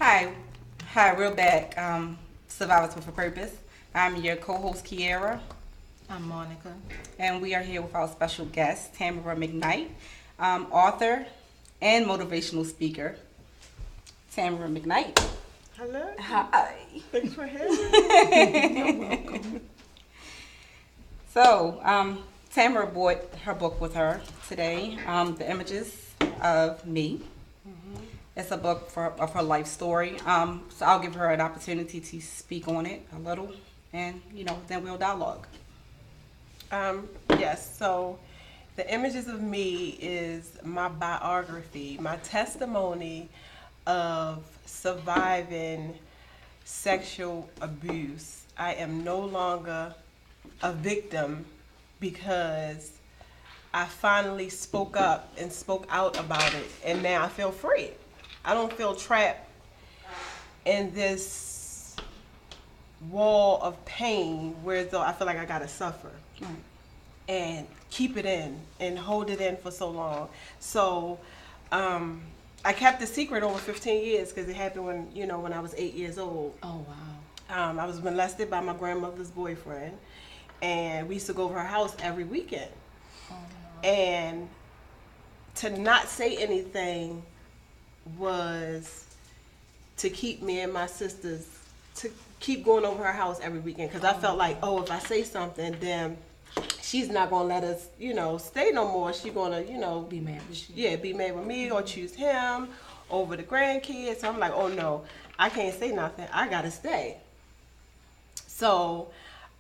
Hi, hi, we're back. Survivors with a Purpose. I'm your co-host Kiera, I'm Monica. and we are here with our special guest Tamara McKnight, author and motivational speaker. Tamara McKnight. Hello. Hi. Thanks for having me. You're welcome. So, Tamara brought her book with her today, The Images of Me. It's a book of her life story. So I'll give her an opportunity to speak on it a little, and then we'll dialogue. Yes, so The Images of Me is my biography, my testimony of surviving sexual abuse. I am no longer a victim because I finally spoke up and spoke out about it, and now I feel free. I don't feel trapped in this wall of pain where though I feel like I gotta suffer and keep it in and hold it in for so long. So I kept the secret over 15 years because it happened when I was 8 years old. Oh, wow. I was molested by my grandmother's boyfriend, and we used to go over her house every weekend. Oh, no. And to not say anything was to keep me and my sisters to keep going over her house every weekend, because I felt like, oh, if I say something, then she's not gonna let us, stay no more. She's gonna, Be mad with you. yeah, be mad with me or choose him over the grandkids. So I'm like, oh no, I can't say nothing. I gotta stay. So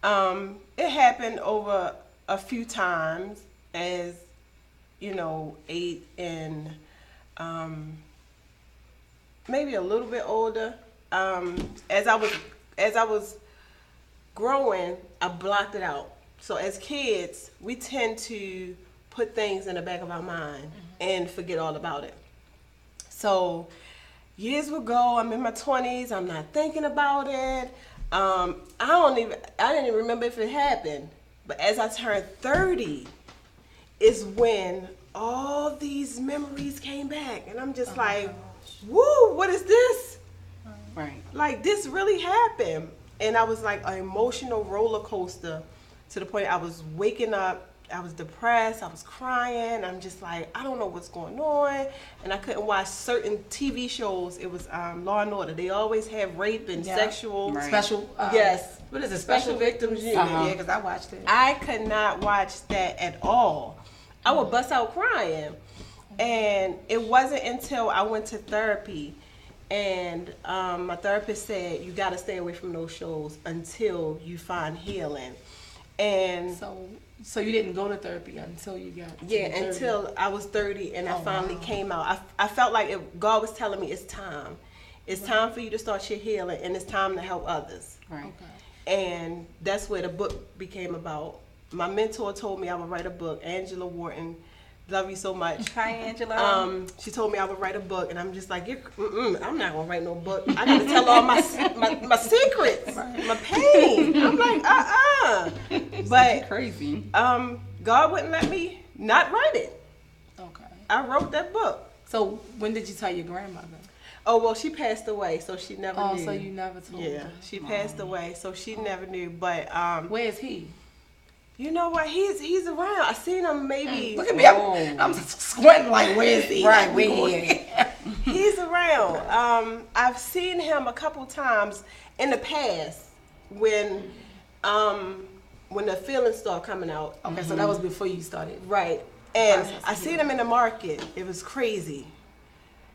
it happened over a few times as 8 and maybe a little bit older. As I was growing, I blocked it out. So as kids, we tend to put things in the back of our mind and forget all about it. So years would go. I'm in my 20s. I'm not thinking about it. I didn't even remember if it happened. But as I turned 30, is when all these memories came back, and I'm just like, woo, what is this? Right. Like, this really happened. And I was like an emotional roller coaster to the point I was waking up, I was depressed, I was crying. I'm just like, I don't know what's going on. And I couldn't watch certain TV shows. It was Law and Order. They always have rape and sexual. Right. Special. Yes. What is it? Special Victims Unit. Uh-huh. Yeah, because I watched it. I could not watch that at all. I would bust out crying. And it wasn't until I went to therapy, and my therapist said, you got to stay away from those shows until you find healing. And So you didn't go to therapy until you got to yeah, 30. until I was 30 and I finally wow. came out. I felt like God was telling me it's time. It's time for you to start your healing, and it's time to help others. Right. Okay. And that's where the book became about. My mentor told me I would write a book. Angela Wharton, love you so much. Hi, Angela. She told me I would write a book, and I'm just like, I'm not gonna write no book. I gotta tell all my secrets, my pain. I'm like, But Crazy. God wouldn't let me not write it. Okay. I wrote that book. So when did you tell your grandmother? Oh well, she passed away, so she never knew. So you never told Yeah, her. she passed away, so she never knew. But Where is he? you know what? He's around. I seen him maybe. Look at me. I'm squinting like, where is he? Right, Like, where he He's around. I've seen him a couple times in the past when the feelings start coming out. Okay, so that was before you started. Right. And Process I seen him in the market. It was crazy.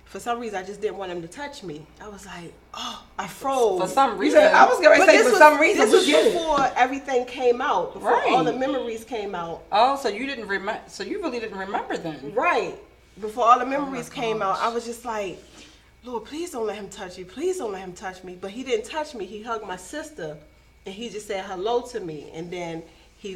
For some reason, I just didn't want him to touch me. I was like, oh, I froze. For some You reason. said, I was going to But say this for was- some reason. This we was get it. before everything came out. Before Right. all the memories came out. Oh, so you didn't remember? So you really didn't remember then? Right. Before all the memories came out, gosh. I was just like, Lord, please don't let him touch you. Please don't let him touch me. But he didn't touch me. He hugged my sister, and he just said hello to me, and then he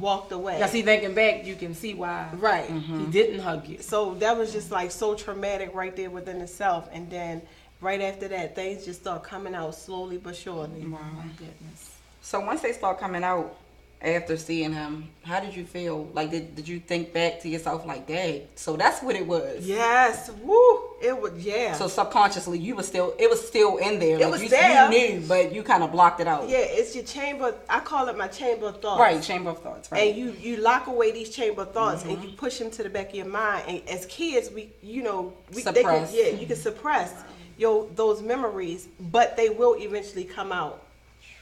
walked away. Now, see, thinking back, you can see why Right. he didn't hug you. So that was just like so traumatic right there within itself. And then right after that, things just start coming out slowly but surely. Oh, my goodness. So once they start coming out after seeing him, how did you feel? Like, did you think back to yourself like, dang, so that's what it was? Yes. Woo. It was, yeah. So subconsciously, it was still in there. It Like, was there. You knew, but you kind of blocked it out. Yeah, it's your chamber. I call it my chamber of thoughts. Right, chamber of thoughts. Right. And you lock away these chamber of thoughts and you push them to the back of your mind. And as kids, Suppress. you can suppress those memories, but they will eventually come out.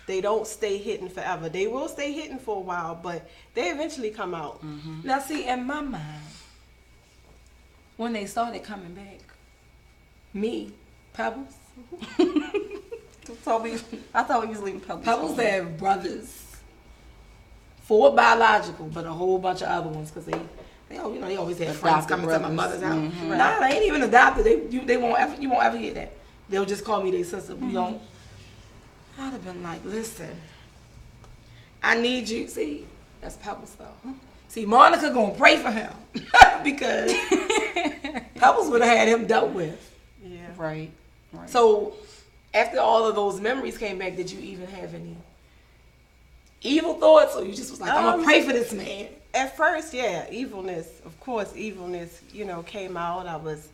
They don't stay hidden forever. They will stay hidden for a while, but they eventually come out. Now, see, in my mind, when they started coming back, me, Pebbles, I thought we was leaving Pebbles. Pebbles had brothers, 4 biological, but a whole bunch of other ones, because they always had friends Adopted coming to my brothers. mother's house. Nah, they ain't even adopted. You won't ever hear that. They'll just call me their sister. We don't. I'd have been like, listen, I need you. See, that's Pebbles though. See, Monica gonna pray for him because Pebbles would have had him dealt with. Yeah. Right. So, after all of those memories came back, did you even have any evil thoughts, or you just was like, I'm gonna pray for this man? At first, yeah, evilness. Of course, evilness. Came out. I was,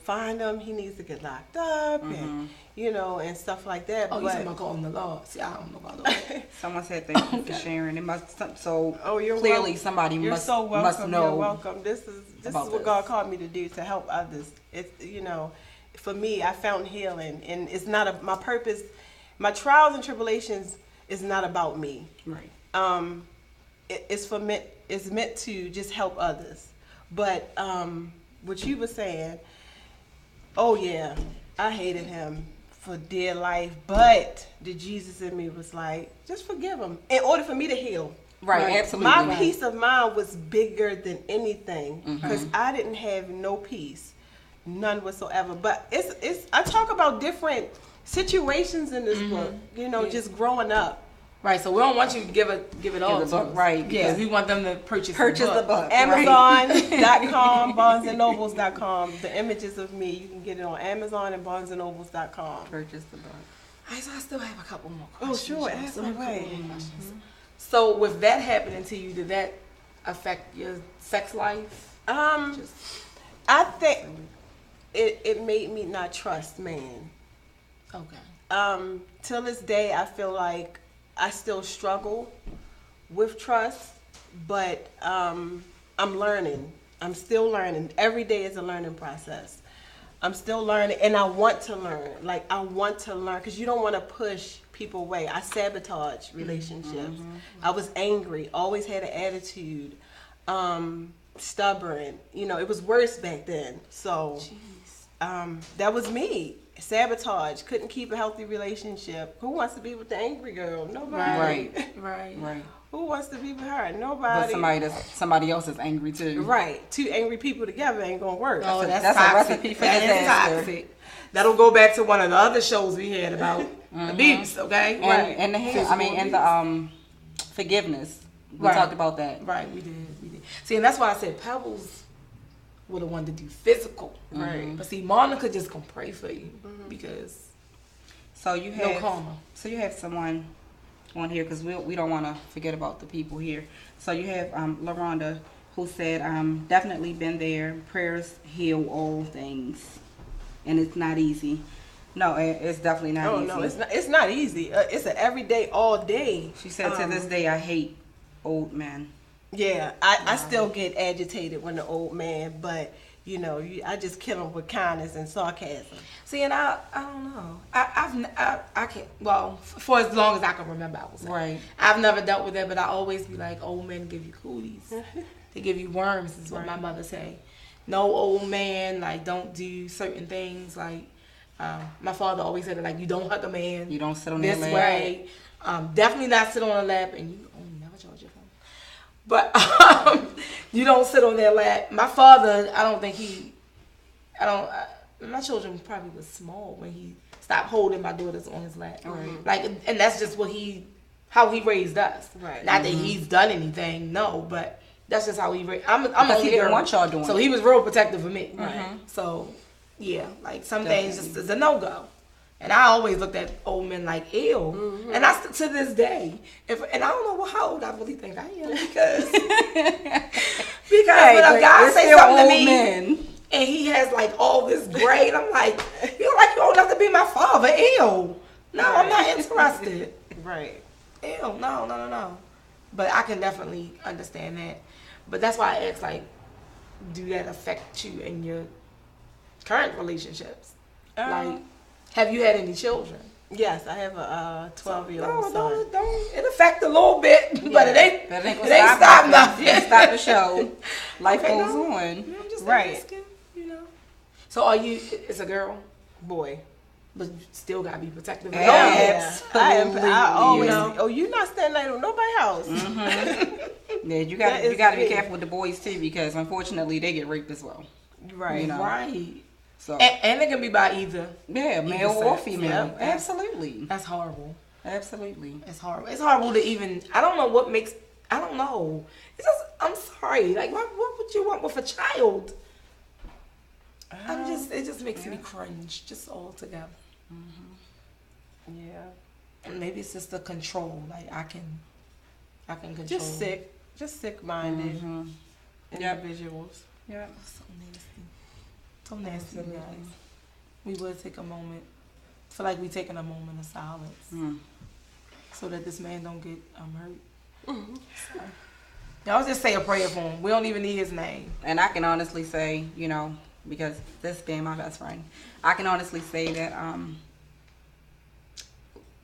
find him. He needs to get locked up, and and stuff like that. Oh, but, you talking about calling the law? See, I don't know about that. Someone said thank you for sharing. It must so. Oh, you're clearly welcome. somebody You're must so welcome. must know. You're welcome. This is about what this. God called me to do, to help others. It's for me, I found healing, and it's not my purpose. My trials and tribulations is not about me. Right. It's meant to just help others. But what you were saying, oh yeah, I hated him for dear life, but the Jesus in me was like, just forgive him in order for me to heal. Right. Absolutely. My peace of mind was bigger than anything because I didn't have no peace, none whatsoever. But it's I talk about different situations in this book, just growing up. Right, so we don't want you to give it all the to book, us. right, Because yeah. we want them to purchase the book. Amazon.com, BarnesandNobles.com. The images of me, you can get it on Amazon and BarnesandNobles.com. Purchase the book. I still have a couple more Oh, questions. sure, y'all. ask Still have a couple away. more questions. So with that happening to you, did that affect your sex life? I think it made me not trust man. Okay. Till this day, I feel like I still struggle with trust, but I'm learning. I'm still learning. Every day is a learning process. I'm still learning, and I want to learn. Like, I want to learn, because you don't want to push people away. I sabotage relationships. I was angry, always had an attitude, stubborn. It was worse back then. So that was me. Sabotage, couldn't keep a healthy relationship. Who wants to be with the angry girl? Nobody. Right. Who wants to be with her? Nobody. But somebody else is angry too. Right. 2 angry people together ain't gonna work. Oh, that's a toxic. recipe for That is disaster. toxic. That'll go back to one of the other shows we had about abuse, okay? And the forgiveness. We Right. talked about that. Right, we did. See, and that's why I said Pebbles would have wanted to do physical. Right. But see, Monica just gonna pray for you because So you have no karma. So you have someone on here, because we don't want to forget about the people here. So you have LaRonda, who said, definitely been there. Prayers heal all things, and it's not easy. No, it's definitely not easy. No, it's not. It's not easy. It's an everyday, all day. She said, to this day, I hate old men. Yeah, I still get agitated when the old man, but I just kill him with kindness and sarcasm. See, and I don't know. I can't. Well, for as long as I can remember, I was Right. I've never dealt with that, but I always be like, old men give you cooties. They give you worms, is what my mother say. No old man, like, don't do certain things. Like, my father always said, like, you don't hug a man. You don't sit on their this lap. way. Definitely not sit on a lap, and you never charge your phone. But you don't sit on their lap. My father, my children probably was small when he stopped holding my daughters on his lap. Right. Like, and that's just how he raised us. Right. Not that he's done anything, no, but that's just how he raised. I'm Because only he didn't girl, want y'all doing so it. he was real protective of me. Right. So, yeah, like some things just is a no-go. And I always looked at old men like, ew. And to this day, and I don't know how old I really think I am, because when a guy say something to me, and he has like all this gray, and I'm like, you're like you old enough to be my father. Ew. No, I'm not interested. Right. Ew, no. But I can definitely understand that. But that's why I ask, like, do that affect you in your current relationships? Like, have you had any children? Yes, I have a 12-year-old son. Don't. It affect a little bit, but it ain't. That ain't It gonna ain't stop stop nothing. nothing. Can't stop the show. Life Okay, goes no. on. I'm just Right. asking, you know. So are you? It's a girl, Boy. but you still gotta be protective. Of Yeah. your Absolutely. I always. You know? Oh, you not staying night on nobody's house. Yeah, you That got is to be big. careful with the boys too, because unfortunately they get raped as well. Right. You know. Right. So And it can be by either. yeah, male or sex. female. Yep. Absolutely. That's horrible. Absolutely. It's horrible. It's horrible to even. I don't know what makes. I don't know. It's just. I'm sorry. Like, what would you want with a child? It just makes me cringe, just all together. Yeah. And maybe it's just the control. Like I can control. Just sick-minded Mm-hmm. individuals. Yeah. So nasty. So nasty, Absolutely. guys. We would take a moment. I feel like we taking a moment of silence Mm. so that this man don't get hurt. So, y'all just say a prayer for him. We don't even need his name. And I can honestly say, you know, because this being my best friend, I can honestly say that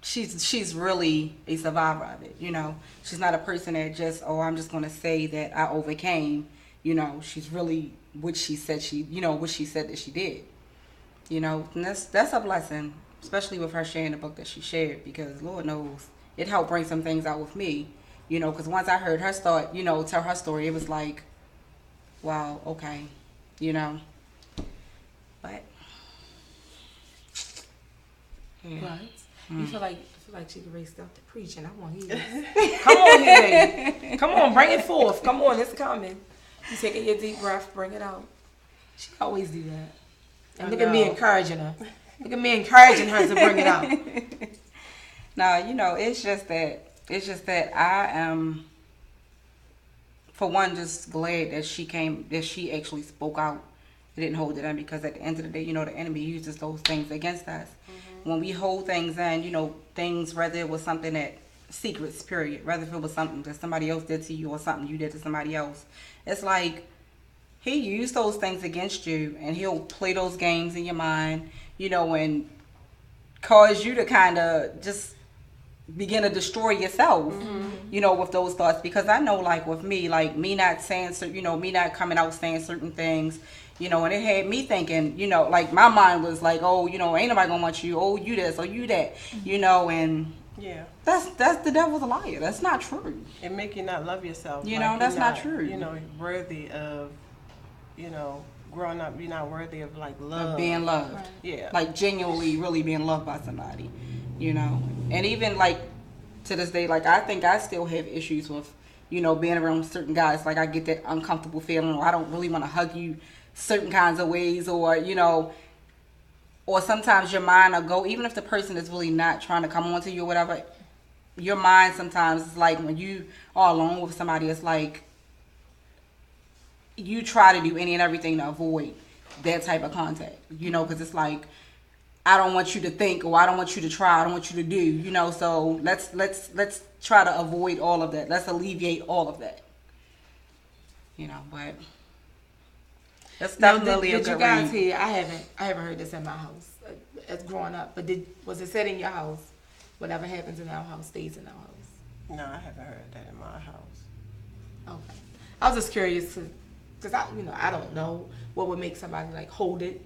she's really a survivor of it. You know, she's not a person that just, oh, I'm just gonna say that I overcame. You know, she's really what she said that she did. You know, and that's a blessing, especially with her sharing the book that she shared, because Lord knows it helped bring some things out with me. You know, because once I heard her start, you know, tell her story, it was like, wow, okay, you know. But yeah. Right. You feel like she can raise up to preaching. I want to hear this. Come on here, baby. Come on, bring it forth. Come on, it's coming. You taking your deep breath, bring it out. She always do that. And look at me encouraging her. Look at me encouraging her to bring it out. No, you know, it's just that I am, for one, just glad that she actually spoke out. It didn't hold it in, because at the end of the day, you know, the enemy uses those things against us. Mm-hmm. When we hold things in, you know, things, whether it was something that, secrets, period, whether if it was something that somebody else did to you or something you did to somebody else, it's like he used those things against you, and he'll play those games in your mind, you know, and cause you to kind of just begin to destroy yourself, you know, with those thoughts. Because I know, like, with me, like, me not saying, you know, me not coming out saying certain things, you know, and it had me thinking, you know, like, my mind was like, oh, you know, ain't nobody gonna want you, oh, you this, or you that, you know, and Yeah. that's the devil's a liar. That's not true. It make you not love yourself. You Like, know, that's you're not true. You know, worthy of, you know, growing up, you're not worthy of, like, love. Of being loved. Yeah. Like, genuinely really being loved by somebody, you know. And even, like, to this day, like, I think I still have issues with, you know, being around certain guys. Like, I get that uncomfortable feeling, or I don't really want to hug you certain kinds of ways, or, you know, or sometimes your mind will go, even if the person is really not trying to come on to you or whatever, your mind sometimes is like, when you are alone with somebody, it's like you try to do any and everything to avoid that type of contact, you know, because it's like, I don't want you to think, or I don't want you to try, I don't want you to do, you know, so let's try to avoid all of that. Let's alleviate all of that. You know, but that's Now, definitely did a good you guys read. hear? I haven't heard this in my house as growing up. But was it said in your house? Whatever happens in our house stays in our house. No, I haven't heard that in my house. Okay. I was just curious because I don't know what would make somebody like hold it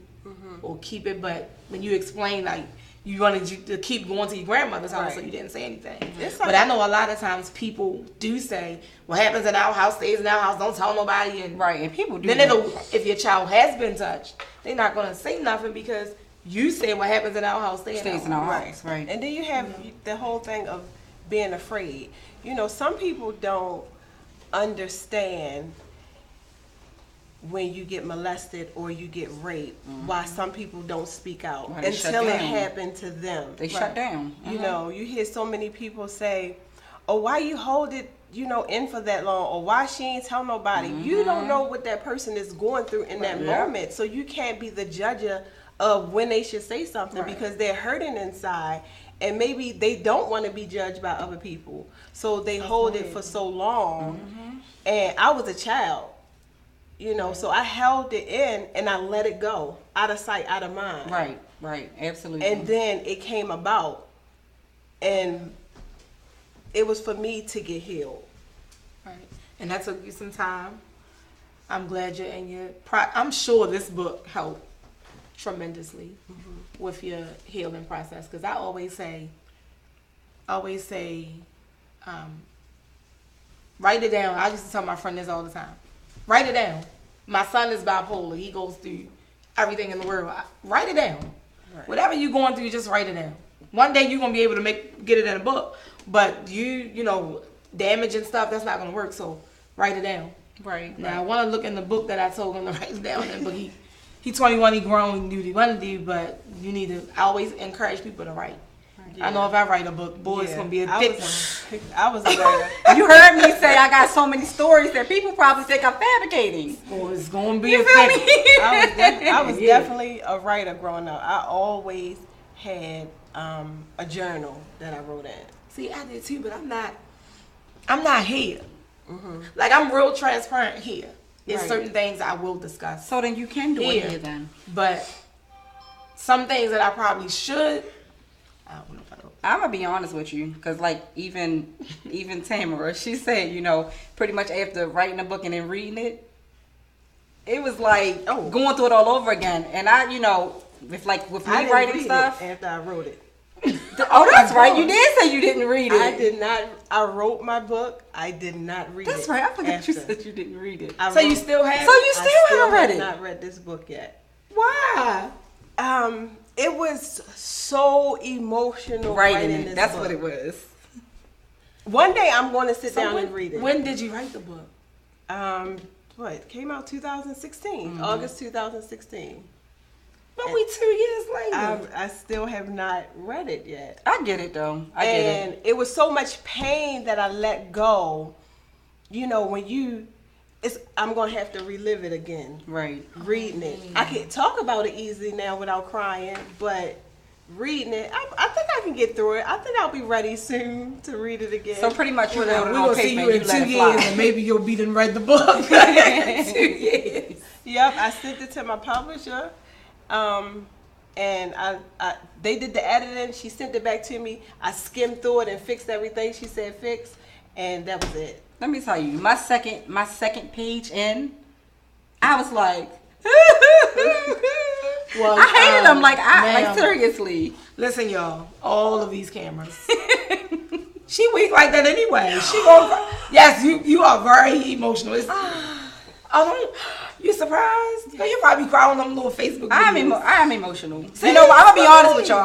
or keep it. But when you explain, like, you wanted you to keep going to your grandmother's house, so Right. you didn't say anything. It's But like- I know a lot of times people do say, what happens in our house stays in our house. Don't tell nobody. And Right, and people do then that. if your child has been touched, they're not going to say nothing because you say what happens in our house stays Stays in our house, right. And then you have the whole thing of being afraid. You know, some people don't understand when you get molested or you get raped, why some people don't speak out Why they shut until it down. happened to them. They shut down. You know, you hear so many people say, oh, why you hold it in for that long, or why she ain't tell nobody. You don't know what that person is going through in that moment, so you can't be the judge of when they should say something because they're hurting inside, and maybe they don't want to be judged by other people, so they hold it for so long. And I was a child, so I held it in and I let it go, out of sight, out of mind. Right, absolutely. And then it came about, and it was for me to get healed. Right. And that took you some time. I'm glad you're in your I'm sure this book helped tremendously with your healing process. Because I always say, write it down. I used to tell my friend this all the time. Write it down. My son is bipolar. He goes through everything in the world. Write it down. Right. Whatever you're going through, just write it down. One day you're going to be able to get it in a book. But damage and stuff, that's not going to work. So write it down. Right. Now, I want to look in the book that I told him to write it down in. But he's 21, he grown, he can do what he want to do. But you need to, I always encourage people to write. Yeah. I know if I write a book, boy, it's going to be a thick one. I was a writer. You heard me say I got so many stories that people probably think I'm fabricating. Boy, it's going to be a thick one. I was definitely a writer growing up. I always had a journal that I wrote in. See, I did too, but I'm not here. Like, I'm real transparent here. There's certain things I will discuss. So then you can do it here then. But some things that I probably should, I don't know if I don't. I'm gonna be honest with you, because like even Tamara, she said, pretty much after writing a book and then reading it, it was like going through it all over again. And I, with me writing stuff after I wrote it. Oh, that's right. You did say you didn't read it. I did not. I wrote my book. I did not read it. That's right. I forgot you said you didn't read it. So you still have? So you still haven't read it? I have not read this book yet. Why? It was so emotional writing this That's book. what it was. One day I'm going to sit down and read it. When did you write the book? It came out 2016, August 2016. But we 2 years later. I still have not read it yet. I get it though. I get it. And it was so much pain that I let go. When I'm gonna have to relive it again. Right. Reading it. I can talk about it easily now without crying, but reading it, I think I can get through it. I think I'll be ready soon to read it again. So pretty much you wrote it We're on gonna see paper you and in you let 2 it years, fly. and maybe you'll be done read the book. 2 years. Yep, I sent it to my publisher. And they did the editing. She sent it back to me. I skimmed through it and fixed everything she said fix, and that was it. Let me tell you, my second page in, I was like, Well, I hated them. Like seriously. Listen, y'all, all of these cameras. She weak like that anyway. She gonna. Yes, you are very emotional. You surprised? You probably cry on them little Facebook videos. I am emotional. So, I'm gonna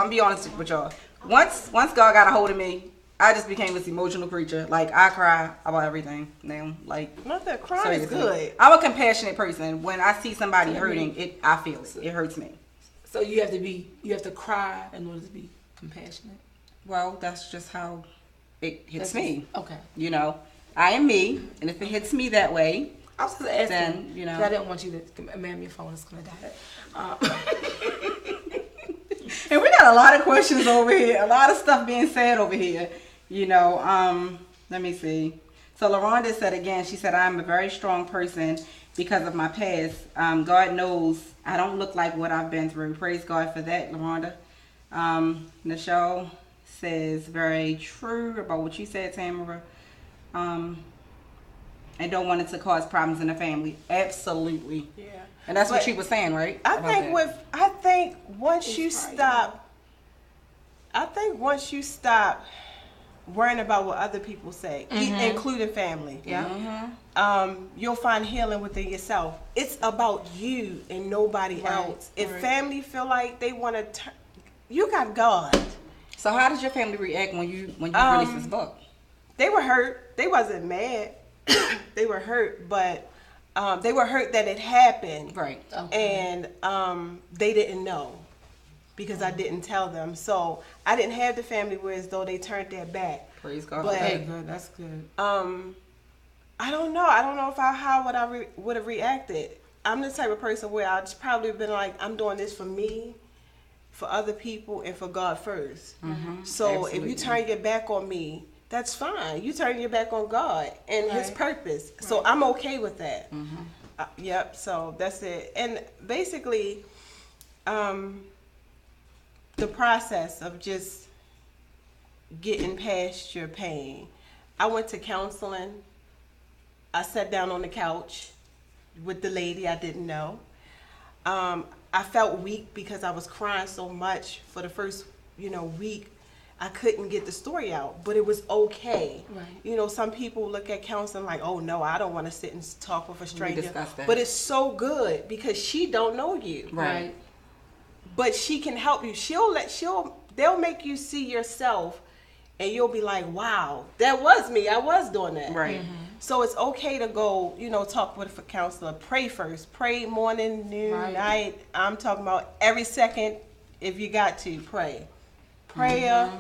be honest with y'all. Once God got a hold of me, I just became this emotional creature. Like, I cry about everything now. Like, Not that crying is good. I'm a compassionate person. When I see somebody hurting, I feel it. It hurts me. So you have to cry in order to be compassionate. Well, that's just how it hits me. Okay. I am me, and if it hits me that way, I was just asking. then, 'Cause I didn't want you to, ma'am, your phone is gonna die. And we got a lot of questions over here, a lot of stuff being said over here. Let me see. So LaRonda said again, she said, I'm a very strong person because of my past. God knows I don't look like what I've been through. Praise God for that, LaRonda. Nichelle says, very true about what you said, Tamara. And don't want it to cause problems in the family. Absolutely. Yeah. And that's what she was saying, right? I think once you stop worrying about what other people say, including family. Yeah. You'll find healing within yourself. It's about you and nobody else. If family feel like they want to you got God. So how did your family react when you released this book? They were hurt. They wasn't mad. They were hurt, but they were hurt that it happened. Right. Okay. And they didn't know. because I didn't tell them. So I didn't have the family where as though they turned their back. Praise God. But Okay, good. That's good. I don't know. I don't know if how would I would have reacted. I'm the type of person where I'd probably been like, I'm doing this for me, for other people, and for God first. So if you turn your back on me, that's fine. You turn your back on God and His purpose. So I'm okay with that. Yep. So that's it. And basically, the process of just getting past your pain. I went to counseling. I sat down on the couch with the lady I didn't know. I felt weak because I was crying so much for the first, week. I couldn't get the story out, but it was okay. Right. Some people look at counseling like, oh no, I don't want to sit and talk with a stranger. discuss that. But it's so good because she don't know you. Right. But she can help you. They'll make you see yourself, and you'll be like, wow, that was me. I was doing that. Right. So it's okay to go, talk with a counselor. Pray first. Pray morning, noon, night. I'm talking about every second. If you got to, pray. Prayer,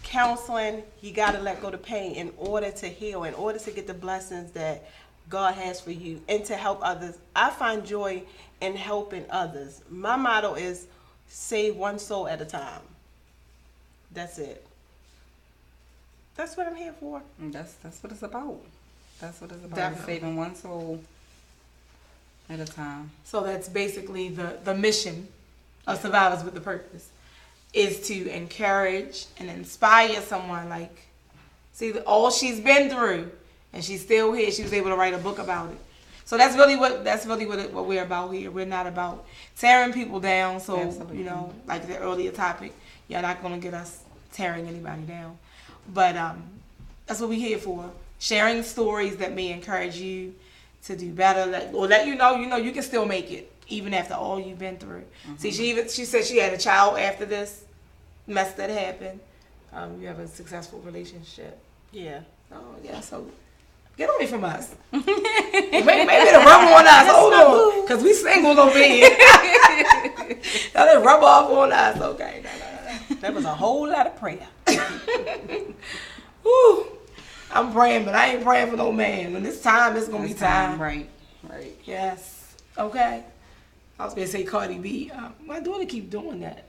counseling, you got to let go of the pain in order to heal, in order to get the blessings that God has for you, and to help others. I find joy in helping others. My motto is save one soul at a time. That's it. That's what I'm here for. And that's what it's about. That's what it's about. Definitely. Saving one soul at a time. So that's basically the mission of Survivors with the Purpose, is to encourage and inspire someone. Like, see, all she's been through, and she's still here. She was able to write a book about it. So that's really what we're about here. We're not about tearing people down. So Absolutely. Like the earlier topic, you're not gonna get us tearing anybody down. But that's what we're here for. Sharing stories that may encourage you to do better, let you know you can still make it even after all you've been through. See, she said she had a child after this mess that happened. You have a successful relationship. Yeah. Oh yeah, so get away from us. maybe it'll rub on us. Hold on, because we single over here. Now they rub off on us. Okay. No. That was a whole lot of prayer. Whew. I'm praying, but I ain't praying for no man. When it's time, it's gonna be time. Right. Yes. Okay. I was gonna say Cardi B. My daughter keep doing that.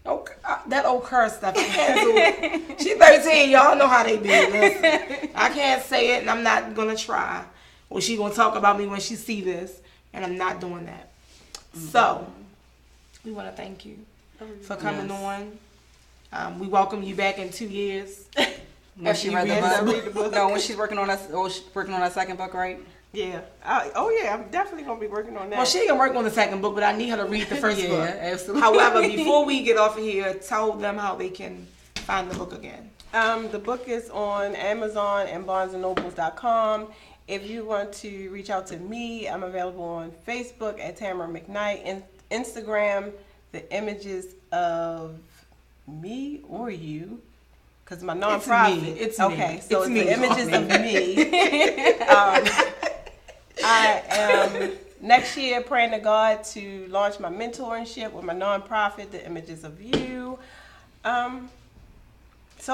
Oh, that old curse stuff. She's 13. Y'all know how they be. Listen, I can't say it, and I'm not gonna try. Or she gonna talk about me when she see this, and I'm not doing that. So, we want to thank you for coming on. We welcome you back in 2 years. When she read the book. No, when she's working on her second book, right? Yeah. I'm definitely going to be working on that. Well, she can work on the second book, but I need her to read the first book. Yeah, absolutely. However, before we get off of here, tell them how they can find the book again. The book is on Amazon and BarnesandNobles.com. If you want to reach out to me, I'm available on Facebook at Tamara McKnight, and Instagram, the images of me or you. Because my nonprofit. It's me. Okay, so it's it's me. the images of me. I am next year praying to God to launch my mentorship with my nonprofit, the images of you. So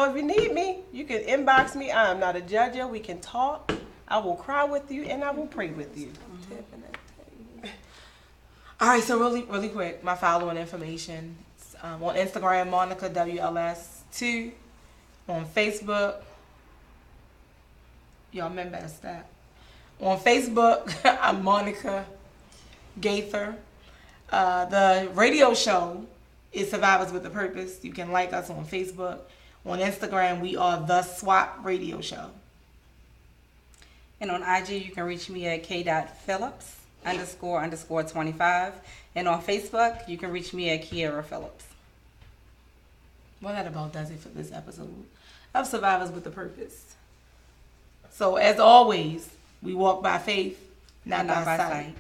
if you need me, you can inbox me. I am not a judger. We can talk. I will cry with you and I will pray with you. All right, so really quick, my following information. On Instagram, Monica WLS2. On Facebook, y'all men better stop. On Facebook, I'm Monica Gaither. The radio show is Survivors with a Purpose. You can like us on Facebook. On Instagram, we are The SWAT Radio Show. And on IG, you can reach me at k.phillips__25. And on Facebook, you can reach me at Kiera Phillips. Well, that about does it for this episode of Survivors with a Purpose. So, as always, we walk by faith, not by sight.